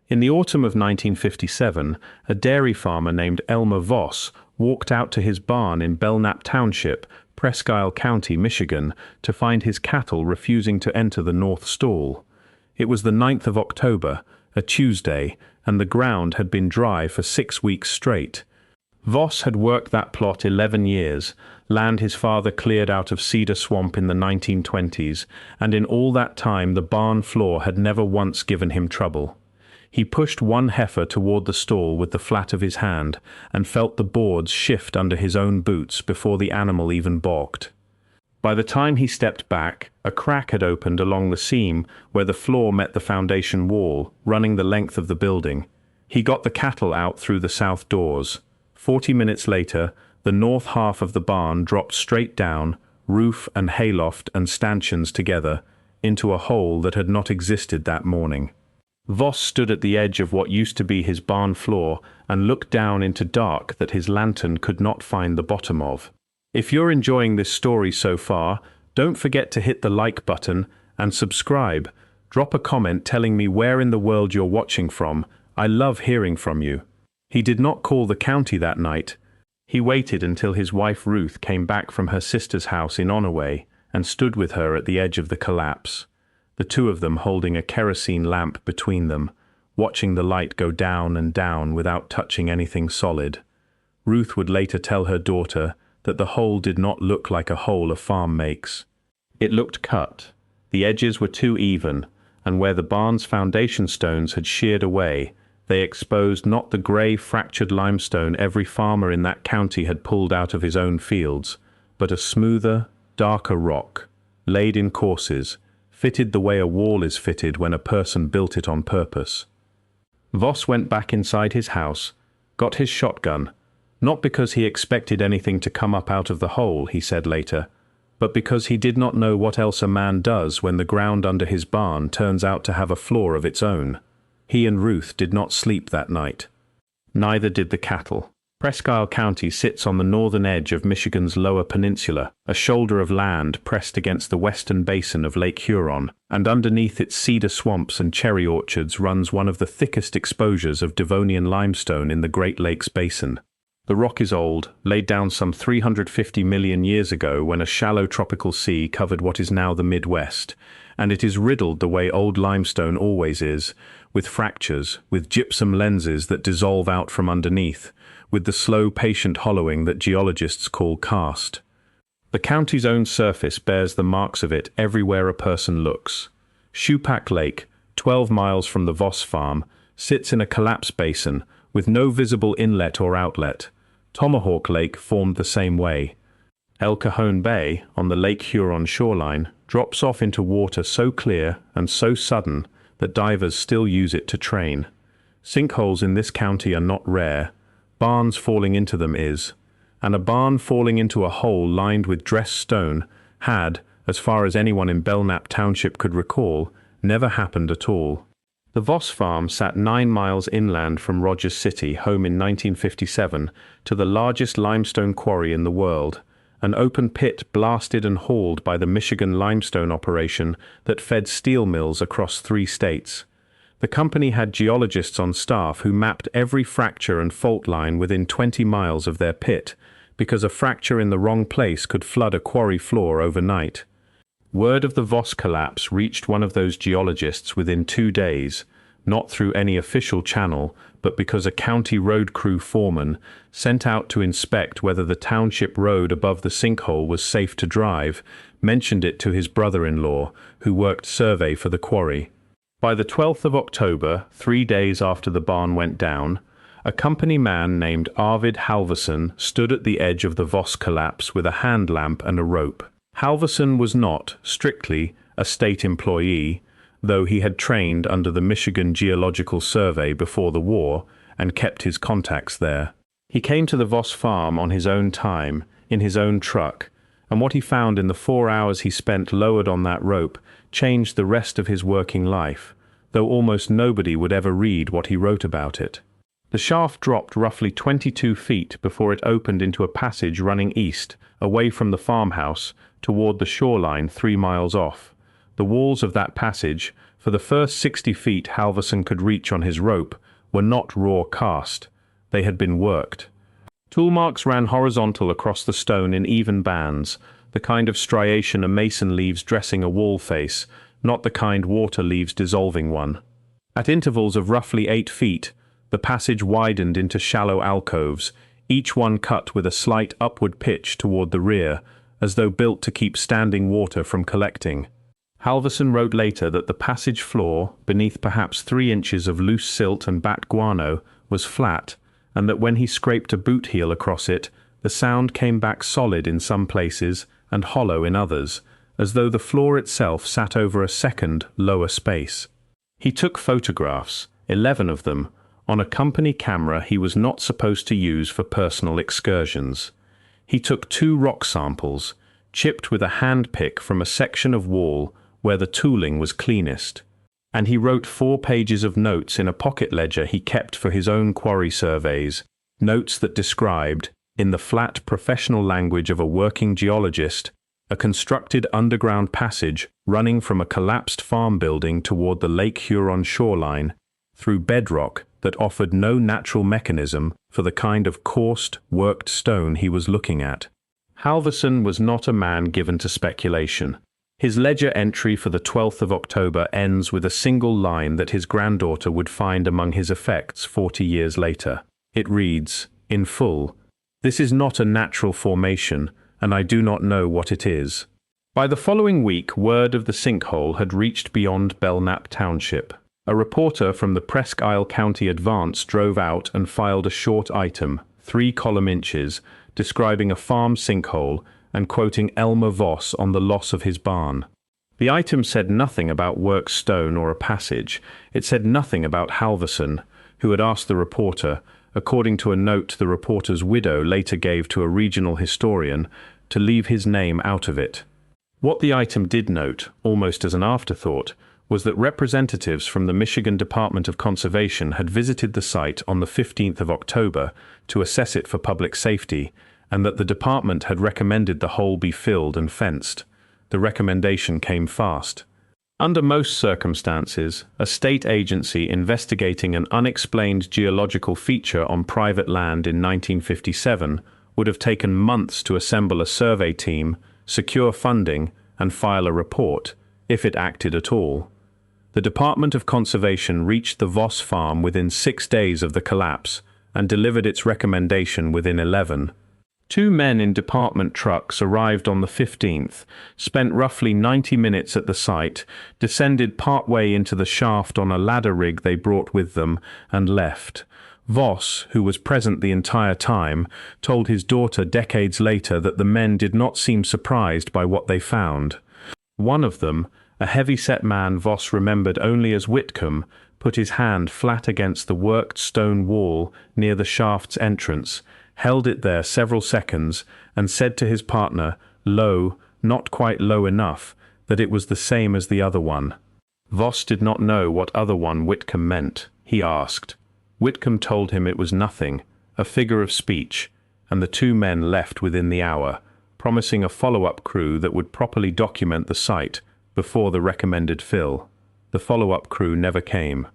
In the autumn of 1957, a dairy farmer named Elmer Voss walked out to his barn in Belknap Township, Presque Isle County, Michigan, to find his cattle refusing to enter the north stall. It was the 9th of October, a Tuesday, and the ground had been dry for 6 weeks straight. Voss had worked that plot 11 years, land his father cleared out of cedar swamp in the 1920s, and in all that time the barn floor had never once given him trouble. He pushed one heifer toward the stall with the flat of his hand, and felt the boards shift under his own boots before the animal even balked. By the time he stepped back, a crack had opened along the seam where the floor met the foundation wall, running the length of the building. He got the cattle out through the south doors. 40 minutes later, the north half of the barn dropped straight down, roof and hayloft and stanchions together, into a hole that had not existed that morning. Voss stood at the edge of what used to be his barn floor and looked down into dark that his lantern could not find the bottom of. If you're enjoying this story so far, don't forget to hit the like button and subscribe. Drop a comment telling me where in the world you're watching from. I love hearing from you. He did not call the county that night. He waited until his wife Ruth came back from her sister's house in Onaway and stood with her at the edge of the collapse, the two of them holding a kerosene lamp between them, watching the light go down and down without touching anything solid. Ruth would later tell her daughter that the hole did not look like a hole a farm makes. It looked cut. The edges were too even, and where the barn's foundation stones had sheared away, they exposed not the grey, fractured limestone every farmer in that county had pulled out of his own fields, but a smoother, darker rock, laid in courses, fitted the way a wall is fitted when a person built it on purpose. Voss went back inside his house, got his shotgun, not because he expected anything to come up out of the hole, he said later, but because he did not know what else a man does when the ground under his barn turns out to have a floor of its own. He and Ruth did not sleep that night. Neither did the cattle. Presque Isle County sits on the northern edge of Michigan's Lower Peninsula, a shoulder of land pressed against the western basin of Lake Huron, and underneath its cedar swamps and cherry orchards runs one of the thickest exposures of Devonian limestone in the Great Lakes Basin. The rock is old, laid down some 350 million years ago when a shallow tropical sea covered what is now the Midwest, and it is riddled the way old limestone always is, with fractures, with gypsum lenses that dissolve out from underneath, with the slow, patient hollowing that geologists call karst. The county's own surface bears the marks of it everywhere a person looks. Shoepack Lake, 12 miles from the Voss farm, sits in a collapse basin with no visible inlet or outlet. Tomahawk Lake formed the same way. El Cajon Bay, on the Lake Huron shoreline, drops off into water so clear and so sudden that divers still use it to train. Sinkholes in this county are not rare. Barns falling into them is, and a barn falling into a hole lined with dressed stone had, as far as anyone in Belknap Township could recall, never happened at all. The Voss farm sat 9 miles inland from Rogers City, home in 1957 to the largest limestone quarry in the world, an open pit blasted and hauled by the Michigan limestone operation that fed steel mills across 3 states. The company had geologists on staff who mapped every fracture and fault line within 20 miles of their pit, because a fracture in the wrong place could flood a quarry floor overnight. Word of the Voss collapse reached one of those geologists within 2 days, not through any official channel, but because a county road crew foreman, sent out to inspect whether the township road above the sinkhole was safe to drive, mentioned it to his brother-in-law, who worked survey for the quarry. By the 12th of October, 3 days after the barn went down, a company man named Arvid Halversen stood at the edge of the Voss collapse with a hand lamp and a rope. Halversen was not, strictly, a state employee, though he had trained under the Michigan Geological Survey before the war and kept his contacts there. He came to the Voss farm on his own time, in his own truck, and what he found in the 4 hours he spent lowered on that rope changed the rest of his working life, though almost nobody would ever read what he wrote about it. The shaft dropped roughly 22 feet before it opened into a passage running east, away from the farmhouse, toward the shoreline 3 miles off. The walls of that passage, for the first 60 feet Halversen could reach on his rope were not raw cast. They had been worked. Tool marks ran horizontal across the stone in even bands, the kind of striation a mason leaves dressing a wall face, not the kind water leaves dissolving one. At intervals of roughly 8 feet, the passage widened into shallow alcoves, each one cut with a slight upward pitch toward the rear, as though built to keep standing water from collecting. Halversen wrote later that the passage floor, beneath perhaps 3 inches of loose silt and bat guano, was flat, and that when he scraped a boot heel across it, the sound came back solid in some places and hollow in others, as though the floor itself sat over a second, lower space. He took photographs, 11 of them, on a company camera he was not supposed to use for personal excursions. He took 2 rock samples, chipped with a hand pick from a section of wall where the tooling was cleanest. And he wrote 4 pages of notes in a pocket ledger he kept for his own quarry surveys, notes that described, in the flat professional language of a working geologist, a constructed underground passage running from a collapsed farm building toward the Lake Huron shoreline, through bedrock that offered no natural mechanism for the kind of coursed, worked stone he was looking at. Halversen was not a man given to speculation. His ledger entry for the 12th of October ends with a single line that his granddaughter would find among his effects 40 years later. It reads, in full, "This is not a natural formation, and I do not know what it is." By the following week, word of the sinkhole had reached beyond Belknap Township. A reporter from the Presque Isle County Advance drove out and filed a short item, 3 column inches, describing a farm sinkhole and quoting Elmer Voss on the loss of his barn. The item said nothing about worked stone or a passage. It said nothing about Halversen, who had asked the reporter, according to a note the reporter's widow later gave to a regional historian, to leave his name out of it. What the item did note, almost as an afterthought, was that representatives from the Michigan Department of Conservation had visited the site on the 15th of October to assess it for public safety, and that the department had recommended the hole be filled and fenced. The recommendation came fast. Under most circumstances, a state agency investigating an unexplained geological feature on private land in 1957 would have taken months to assemble a survey team, secure funding, and file a report, if it acted at all. The Department of Conservation reached the Voss farm within 6 days of the collapse and delivered its recommendation within 11. 2 men in department trucks arrived on the 15th, spent roughly 90 minutes at the site, descended partway into the shaft on a ladder rig they brought with them, and left. Voss, who was present the entire time, told his daughter decades later that the men did not seem surprised by what they found. One of them, a heavy-set man Voss remembered only as Whitcomb, put his hand flat against the worked stone wall near the shaft's entrance, held it there several seconds, and said to his partner, low, not quite low enough, that it was the same as the other one. Voss did not know what other one Whitcomb meant. He asked. Whitcomb told him it was nothing, a figure of speech, and the 2 men left within the hour, promising a follow-up crew that would properly document the site before the recommended fill. The follow-up crew never came.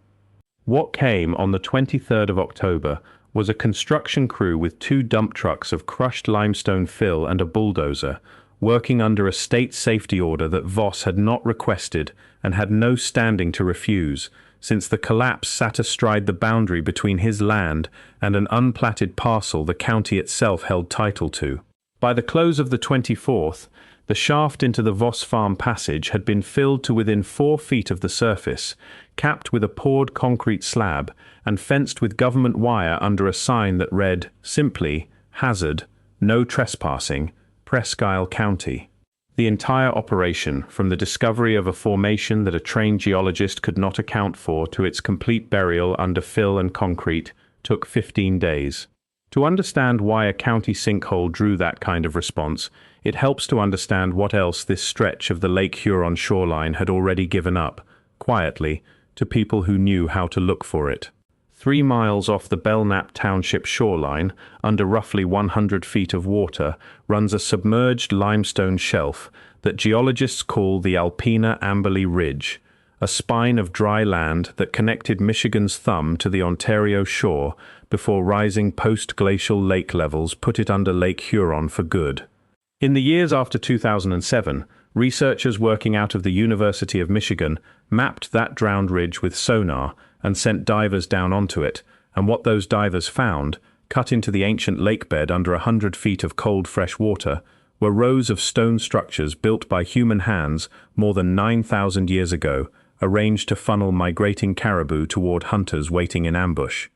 What came on the 23rd of October was a construction crew with 2 dump trucks of crushed limestone fill and a bulldozer, working under a state safety order that Voss had not requested and had no standing to refuse, since the collapse sat astride the boundary between his land and an unplatted parcel the county itself held title to. By the close of the 24th, the shaft into the Voss farm passage had been filled to within 4 feet of the surface, capped with a poured concrete slab, and fenced with government wire under a sign that read, simply, Hazard, No Trespassing, Presque Isle County. The entire operation, from the discovery of a formation that a trained geologist could not account for to its complete burial under fill and concrete, took 15 days. To understand why a county sinkhole drew that kind of response, it helps to understand what else this stretch of the Lake Huron shoreline had already given up, quietly, to people who knew how to look for it. 3 miles off the Belknap Township shoreline, under roughly 100 feet of water, runs a submerged limestone shelf that geologists call the Alpena Amberley Ridge, a spine of dry land that connected Michigan's thumb to the Ontario shore before rising post-glacial lake levels put it under Lake Huron for good. In the years after 2007, researchers working out of the University of Michigan mapped that drowned ridge with sonar and sent divers down onto it, and what those divers found, cut into the ancient lakebed under 100 feet of cold fresh water, were rows of stone structures built by human hands more than 9,000 years ago, arranged to funnel migrating caribou toward hunters waiting in ambush.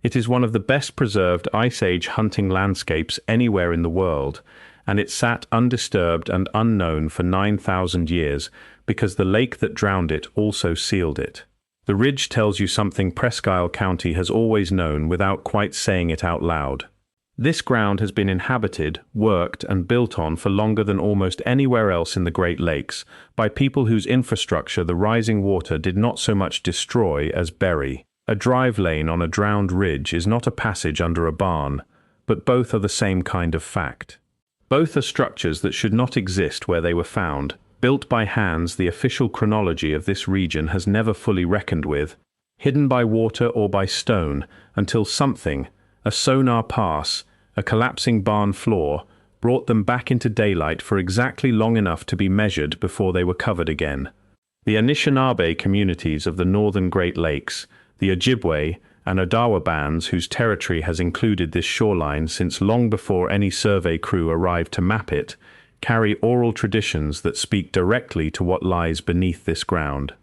It is one of the best preserved Ice Age hunting landscapes anywhere in the world, and it sat undisturbed and unknown for 9,000 years because the lake that drowned it also sealed it. The ridge tells you something Presque Isle County has always known without quite saying it out loud. This ground has been inhabited, worked, and built on for longer than almost anywhere else in the Great Lakes by people whose infrastructure the rising water did not so much destroy as bury. A drive lane on a drowned ridge is not a passage under a barn, but both are the same kind of fact. Both are structures that should not exist where they were found, built by hands the official chronology of this region has never fully reckoned with, hidden by water or by stone, until something, a sonar pass, a collapsing barn floor, brought them back into daylight for exactly long enough to be measured before they were covered again. The Anishinaabe communities of the northern Great Lakes, the Ojibwe and Odawa bands whose territory has included this shoreline since long before any survey crew arrived to map it, carry oral traditions that speak directly to what lies beneath this ground.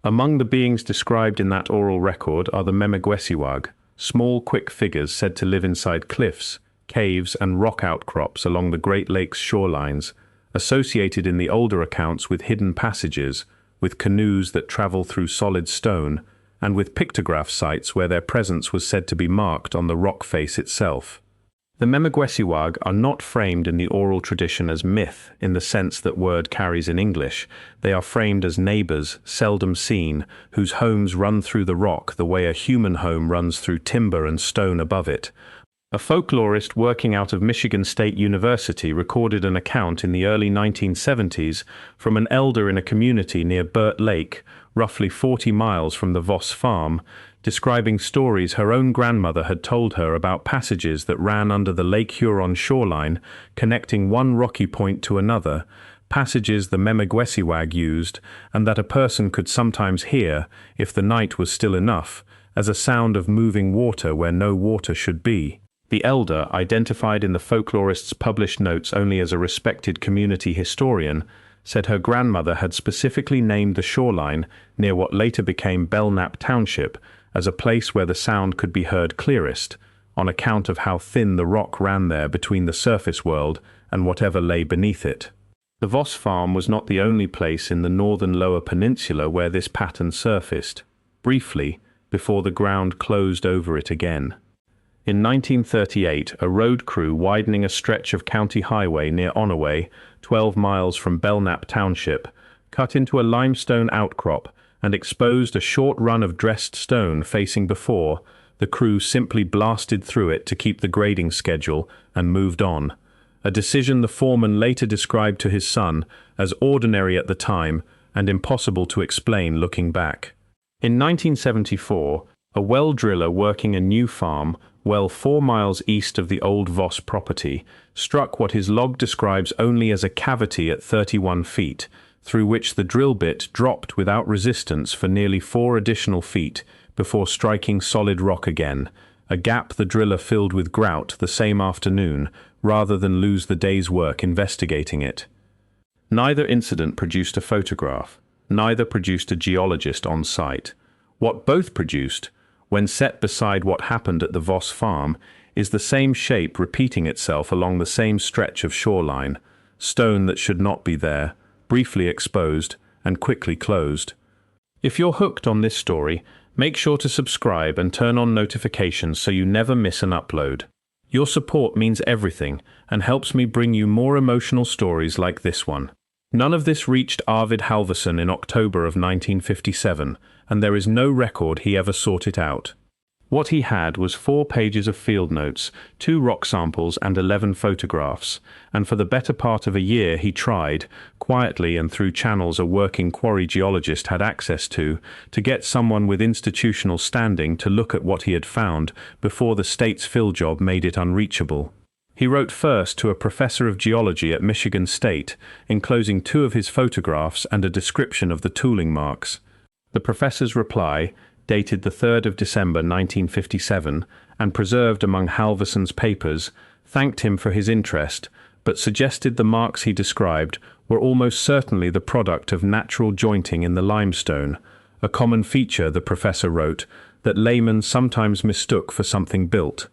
Among the beings described in that oral record are the Memegwesiwag, small quick figures said to live inside cliffs, caves and rock outcrops along the Great Lakes shorelines, associated in the older accounts with hidden passages, with canoes that travel through solid stone, and with pictograph sites where their presence was said to be marked on the rock face itself. The Memegwesiwag are not framed in the oral tradition as myth in the sense that word carries in English. They are framed as neighbors, seldom seen, whose homes run through the rock the way a human home runs through timber and stone above it. A folklorist working out of Michigan State University recorded an account in the early 1970s from an elder in a community near Burt Lake, roughly 40 miles from the Voss farm, describing stories her own grandmother had told her about passages that ran under the Lake Huron shoreline, connecting one rocky point to another, passages the Memegwesiwag used, and that a person could sometimes hear, if the night was still enough, as a sound of moving water where no water should be. The elder, identified in the folklorist's published notes only as a respected community historian, said her grandmother had specifically named the shoreline near what later became Belknap Township as a place where the sound could be heard clearest, on account of how thin the rock ran there between the surface world and whatever lay beneath it. The Voss farm was not the only place in the northern Lower Peninsula where this pattern surfaced, briefly, before the ground closed over it again. In 1938, a road crew widening a stretch of county highway near Onaway, 12 miles from Belknap Township, cut into a limestone outcrop and exposed a short run of dressed stone facing before. The crew simply blasted through it to keep the grading schedule and moved on, a decision the foreman later described to his son as ordinary at the time and impossible to explain looking back. In 1974, a well driller working a new farm, well 4 miles east of the old Voss property, struck what his log describes only as a cavity at 31 feet, through which the drill bit dropped without resistance for nearly 4 additional feet before striking solid rock again, a gap the driller filled with grout the same afternoon, rather than lose the day's work investigating it. Neither incident produced a photograph, neither produced a geologist on site. What both produced, when set beside what happened at the Voss farm, is the same shape repeating itself along the same stretch of shoreline, stone that should not be there, briefly exposed and quickly closed. If you're hooked on this story, make sure to subscribe and turn on notifications so you never miss an upload. Your support means everything and helps me bring you more emotional stories like this one. None of this reached Arvid Halversen in October of 1957, and there is no record he ever sought it out. What he had was 4 pages of field notes, 2 rock samples and 11 photographs, and for the better part of a year he tried, quietly and through channels a working quarry geologist had access to get someone with institutional standing to look at what he had found before the state's fill job made it unreachable. He wrote first to a professor of geology at Michigan State, enclosing 2 of his photographs and a description of the tooling marks. The professor's reply, dated the 3rd of December 1957 and preserved among Halversen's papers, thanked him for his interest, but suggested the marks he described were almost certainly the product of natural jointing in the limestone, a common feature, the professor wrote, that laymen sometimes mistook for something built.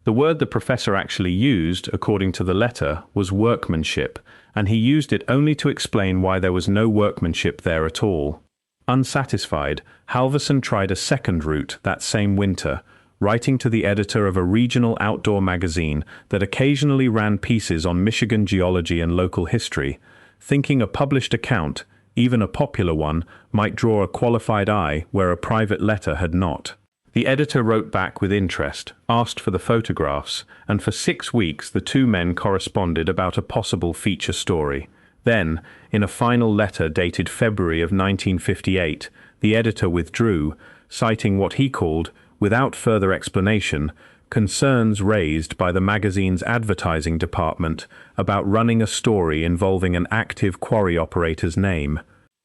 The word the professor actually used, according to the letter, was workmanship, and he used it only to explain why there was no workmanship there at all. Unsatisfied, Halversen tried a second route that same winter, writing to the editor of a regional outdoor magazine that occasionally ran pieces on Michigan geology and local history, thinking a published account, even a popular one, might draw a qualified eye where a private letter had not. The editor wrote back with interest, asked for the photographs, and for 6 weeks the 2 men corresponded about a possible feature story. Then, in a final letter dated February of 1958, the editor withdrew, citing what he called, without further explanation, concerns raised by the magazine's advertising department about running a story involving an active quarry operator's name.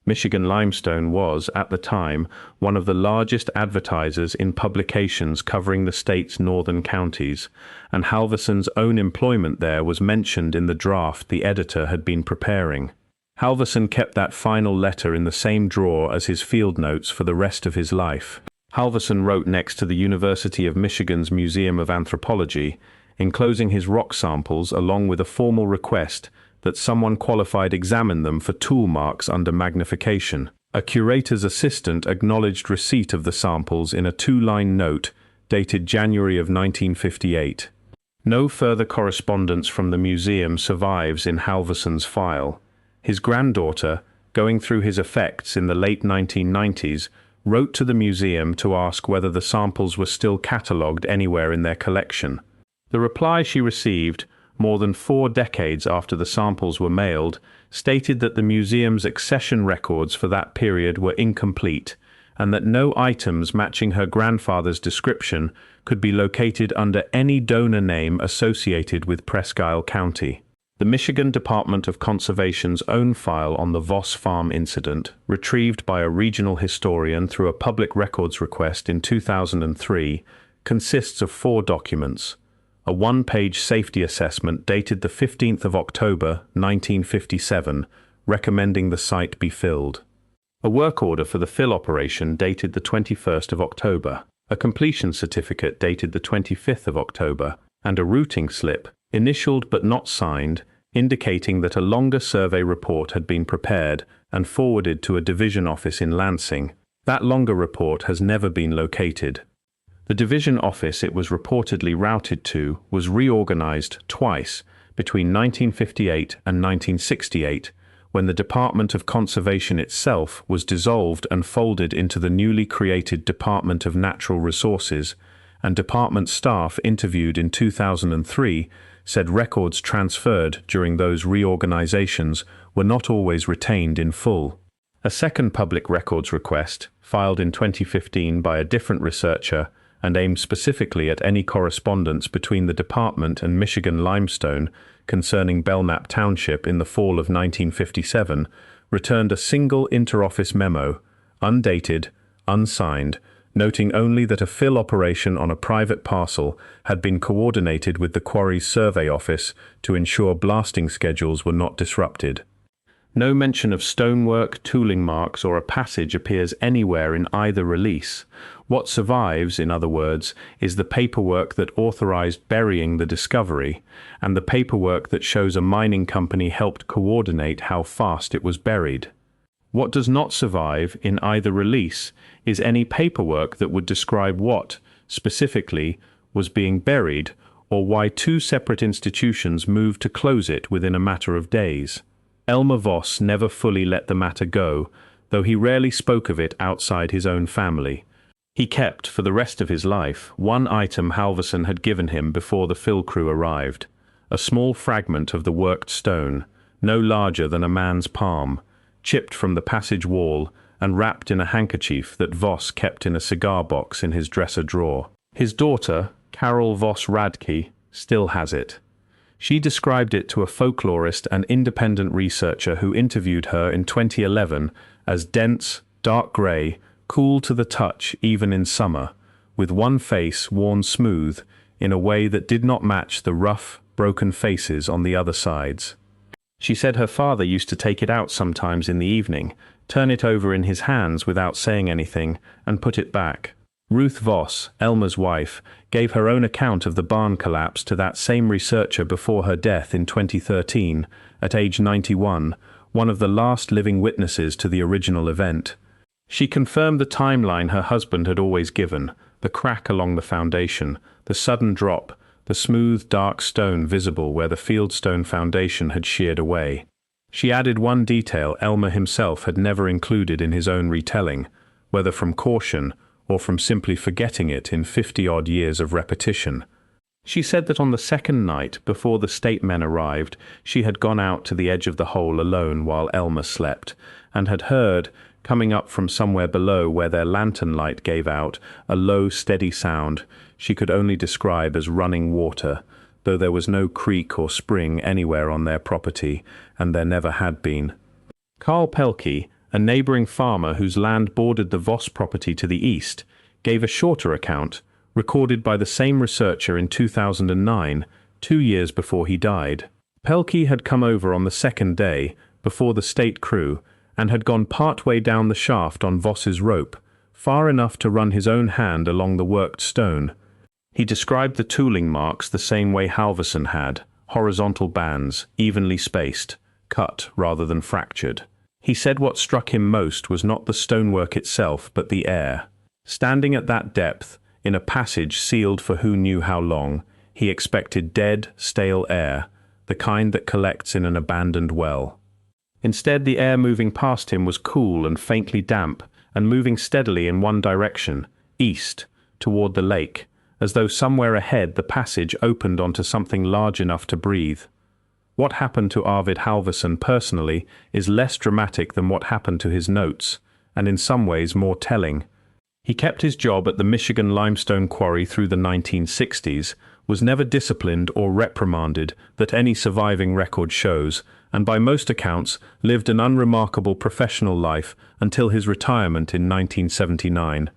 Michigan Limestone was, at the time, one of the largest advertisers in publications covering the state's northern counties, and Halversen's own employment there was mentioned in the draft the editor had been preparing. Halversen kept that final letter in the same drawer as his field notes for the rest of his life. Halversen wrote next to the University of Michigan's Museum of Anthropology, enclosing his rock samples along with a formal request that someone qualified examine them for tool marks under magnification. A curator's assistant acknowledged receipt of the samples in a 2-line note dated January of 1958. No further correspondence from the museum survives in Halversen's file. His granddaughter, going through his effects in the late 1990s, wrote to the museum to ask whether the samples were still catalogued anywhere in their collection. The reply she received, more than 4 decades after the samples were mailed, stated that the museum's accession records for that period were incomplete, and that no items matching her grandfather's description could be located under any donor name associated with Presque Isle County. The Michigan Department of Conservation's own file on the Voss Farm incident, retrieved by a regional historian through a public records request in 2003, consists of 4 documents. A 1-page safety assessment dated the 15th of October, 1957, recommending the site be filled. A work order for the fill operation dated the 21st of October, a completion certificate dated the 25th of October, and a routing slip, initialed but not signed, indicating that a longer survey report had been prepared and forwarded to a division office in Lansing. That longer report has never been located. The division office it was reportedly routed to was reorganized twice between 1958 and 1968, when the Department of Conservation itself was dissolved and folded into the newly created Department of Natural Resources, and department staff interviewed in 2003 said records transferred during those reorganizations were not always retained in full. A second public records request, filed in 2015 by a different researcher, and aimed specifically at any correspondence between the department and Michigan Limestone concerning Belknap Township in the fall of 1957, returned a single interoffice memo, undated, unsigned, noting only that a fill operation on a private parcel had been coordinated with the quarry's survey office to ensure blasting schedules were not disrupted. No mention of stonework, tooling marks, or a passage appears anywhere in either release. What survives, in other words, is the paperwork that authorized burying the discovery, and the paperwork that shows a mining company helped coordinate how fast it was buried. What does not survive in either release is any paperwork that would describe what, specifically, was being buried, or why 2 separate institutions moved to close it within a matter of days. Elmer Voss never fully let the matter go, though he rarely spoke of it outside his own family. He kept, for the rest of his life, one item Halversen had given him before the fill crew arrived, a small fragment of the worked stone, no larger than a man's palm, chipped from the passage wall and wrapped in a handkerchief that Voss kept in a cigar box in his dresser drawer. His daughter, Carol Voss Radke, still has it. She described it to a folklorist and independent researcher who interviewed her in 2011 as dense, dark grey, cool to the touch even in summer, with one face worn smooth in a way that did not match the rough, broken faces on the other sides. She said her father used to take it out sometimes in the evening, turn it over in his hands without saying anything, and put it back. Ruth Voss, Elmer's wife, gave her own account of the barn collapse to that same researcher before her death in 2013, at age 91, one of the last living witnesses to the original event. She confirmed the timeline her husband had always given, the crack along the foundation, the sudden drop, the smooth, dark stone visible where the fieldstone foundation had sheared away. She added one detail Elmer himself had never included in his own retelling, whether from caution or from simply forgetting it in 50-odd years of repetition. She said that on the second night, before the state men arrived, she had gone out to the edge of the hole alone while Elmer slept, and had heard, coming up from somewhere below where their lantern light gave out, a low, steady sound she could only describe as running water, though there was no creek or spring anywhere on their property, and there never had been. Carl Pelkey, a neighbouring farmer whose land bordered the Voss property to the east, gave a shorter account, recorded by the same researcher in 2009, 2 years before he died. Pelkey had come over on the second day, before the state crew, and had gone part-way down the shaft on Voss's rope, far enough to run his own hand along the worked stone. He described the tooling marks the same way Halversen had, horizontal bands, evenly spaced, cut rather than fractured. He said what struck him most was not the stonework itself, but the air. Standing at that depth, in a passage sealed for who knew how long, he expected dead, stale air, the kind that collects in an abandoned well. Instead, the air moving past him was cool and faintly damp, and moving steadily in one direction, east, toward the lake, as though somewhere ahead the passage opened onto something large enough to breathe. What happened to Arvid Halversen personally is less dramatic than what happened to his notes, and in some ways more telling. He kept his job at the Michigan limestone quarry through the 1960s, was never disciplined or reprimanded that any surviving record shows, and by most accounts lived an unremarkable professional life until his retirement in 1979.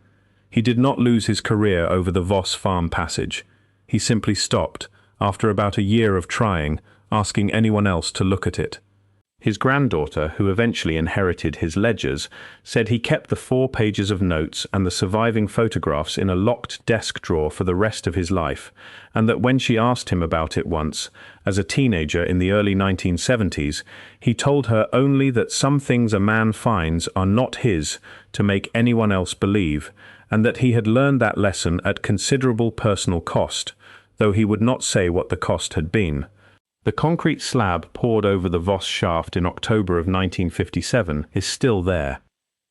He did not lose his career over the Voss farm passage. He simply stopped, after about a year of trying, asking anyone else to look at it. His granddaughter, who eventually inherited his ledgers, said he kept the 4 pages of notes and the surviving photographs in a locked desk drawer for the rest of his life, and that when she asked him about it once, as a teenager in the early 1970s, he told her only that some things a man finds are not his to make anyone else believe, and that he had learned that lesson at considerable personal cost, though he would not say what the cost had been. The concrete slab poured over the Voss shaft in October of 1957 is still there.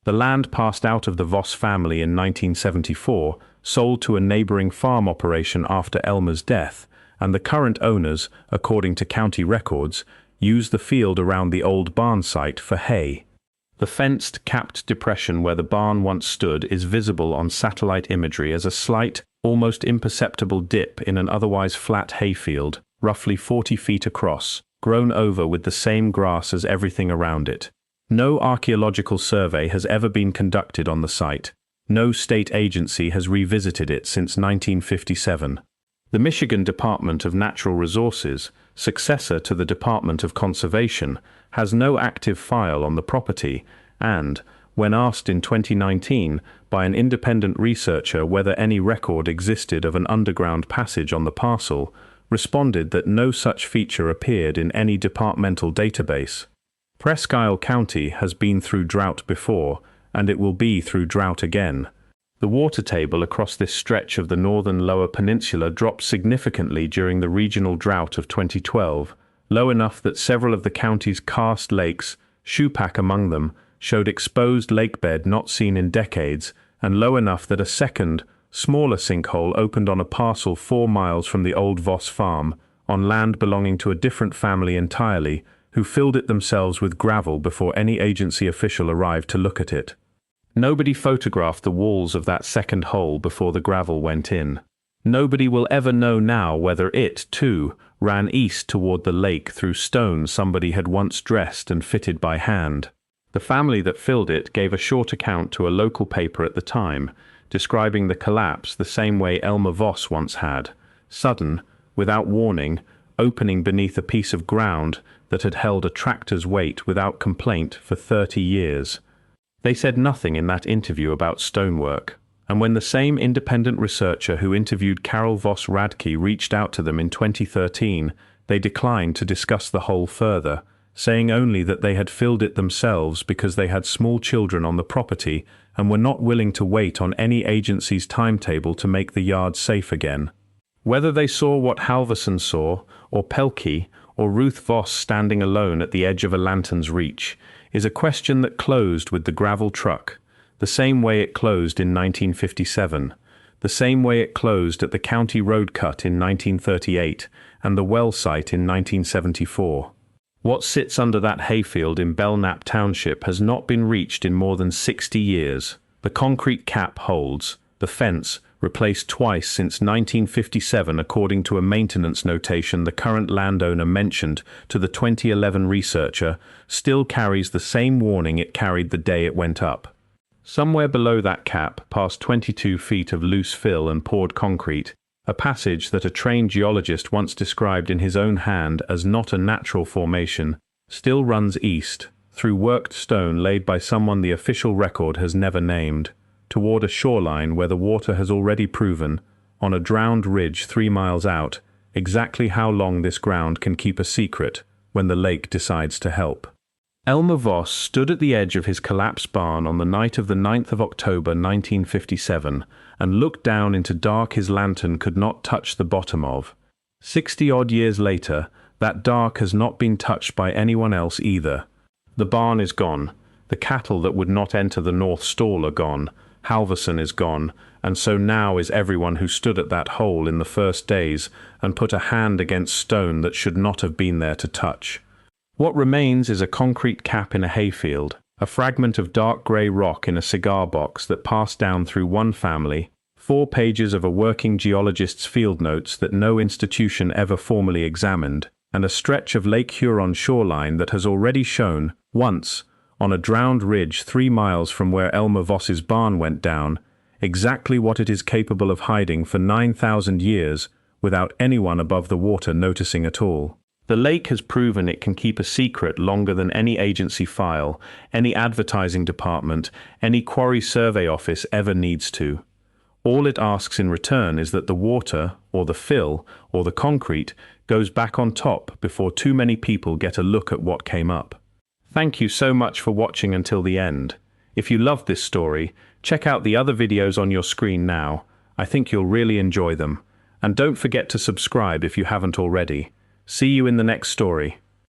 The land passed out of the Voss family in 1974, sold to a neighbouring farm operation after Elmer's death, and the current owners, according to county records, use the field around the old barn site for hay. The fenced, capped depression where the barn once stood is visible on satellite imagery as a slight, almost imperceptible dip in an otherwise flat hayfield, roughly 40 feet across, grown over with the same grass as everything around it. No archaeological survey has ever been conducted on the site. No state agency has revisited it since 1957. The Michigan Department of Natural Resources, successor to the Department of Conservation, has no active file on the property and, when asked in 2019 by an independent researcher whether any record existed of an underground passage on the parcel, responded that no such feature appeared in any departmental database. Presque Isle County has been through drought before, and it will be through drought again. The water table across this stretch of the northern Lower Peninsula dropped significantly during the regional drought of 2012, low enough that several of the county's karst lakes, Shoepack among them, showed exposed lakebed not seen in decades, and low enough that a second, smaller sinkhole opened on a parcel 4 miles from the old Voss farm, on land belonging to a different family entirely, who filled it themselves with gravel before any agency official arrived to look at it. Nobody photographed the walls of that second hole before the gravel went in. Nobody will ever know now whether it, too, ran east toward the lake through stone somebody had once dressed and fitted by hand. The family that filled it gave a short account to a local paper at the time, describing the collapse the same way Elmer Voss once had, sudden, without warning, opening beneath a piece of ground that had held a tractor's weight without complaint for 30 years. They said nothing in that interview about stonework, and when the same independent researcher who interviewed Carol Voss Radke reached out to them in 2013, they declined to discuss the hole further, saying only that they had filled it themselves because they had small children on the property and were not willing to wait on any agency's timetable to make the yard safe again. Whether they saw what Halversen saw, or Pelkey, or Ruth Voss standing alone at the edge of a lantern's reach, is a question that closed with the gravel truck, the same way it closed in 1957, the same way it closed at the county road cut in 1938 and the well site in 1974. What sits under that hayfield in Belknap Township has not been reached in more than 60 years. The concrete cap holds, the fence, replaced twice since 1957 according to a maintenance notation the current landowner mentioned to the 2011 researcher, still carries the same warning it carried the day it went up. Somewhere below that cap, past 22 feet of loose fill and poured concrete, a passage that a trained geologist once described in his own hand as not a natural formation, still runs east, through worked stone laid by someone the official record has never named, toward a shoreline where the water has already proven, on a drowned ridge 3 miles out, exactly how long this ground can keep a secret when the lake decides to help. Elmer Voss stood at the edge of his collapsed barn on the night of the 9th of October 1957 and looked down into dark his lantern could not touch the bottom of. 60-odd years later, that dark has not been touched by anyone else either. The barn is gone. The cattle that would not enter the north stall are gone. Halversen is gone, and so now is everyone who stood at that hole in the first days and put a hand against stone that should not have been there to touch. What remains is a concrete cap in a hayfield, a fragment of dark grey rock in a cigar box that passed down through one family, 4 pages of a working geologist's field notes that no institution ever formally examined, and a stretch of Lake Huron shoreline that has already shown, once, on a drowned ridge 3 miles from where Elmer Voss's barn went down, exactly what it is capable of hiding for 9,000 years without anyone above the water noticing at all. The lake has proven it can keep a secret longer than any agency file, any advertising department, any quarry survey office ever needs to. All it asks in return is that the water, or the fill, or the concrete goes back on top before too many people get a look at what came up. Thank you so much for watching until the end. If you loved this story, check out the other videos on your screen now. I think you'll really enjoy them. And don't forget to subscribe if you haven't already. See you in the next story.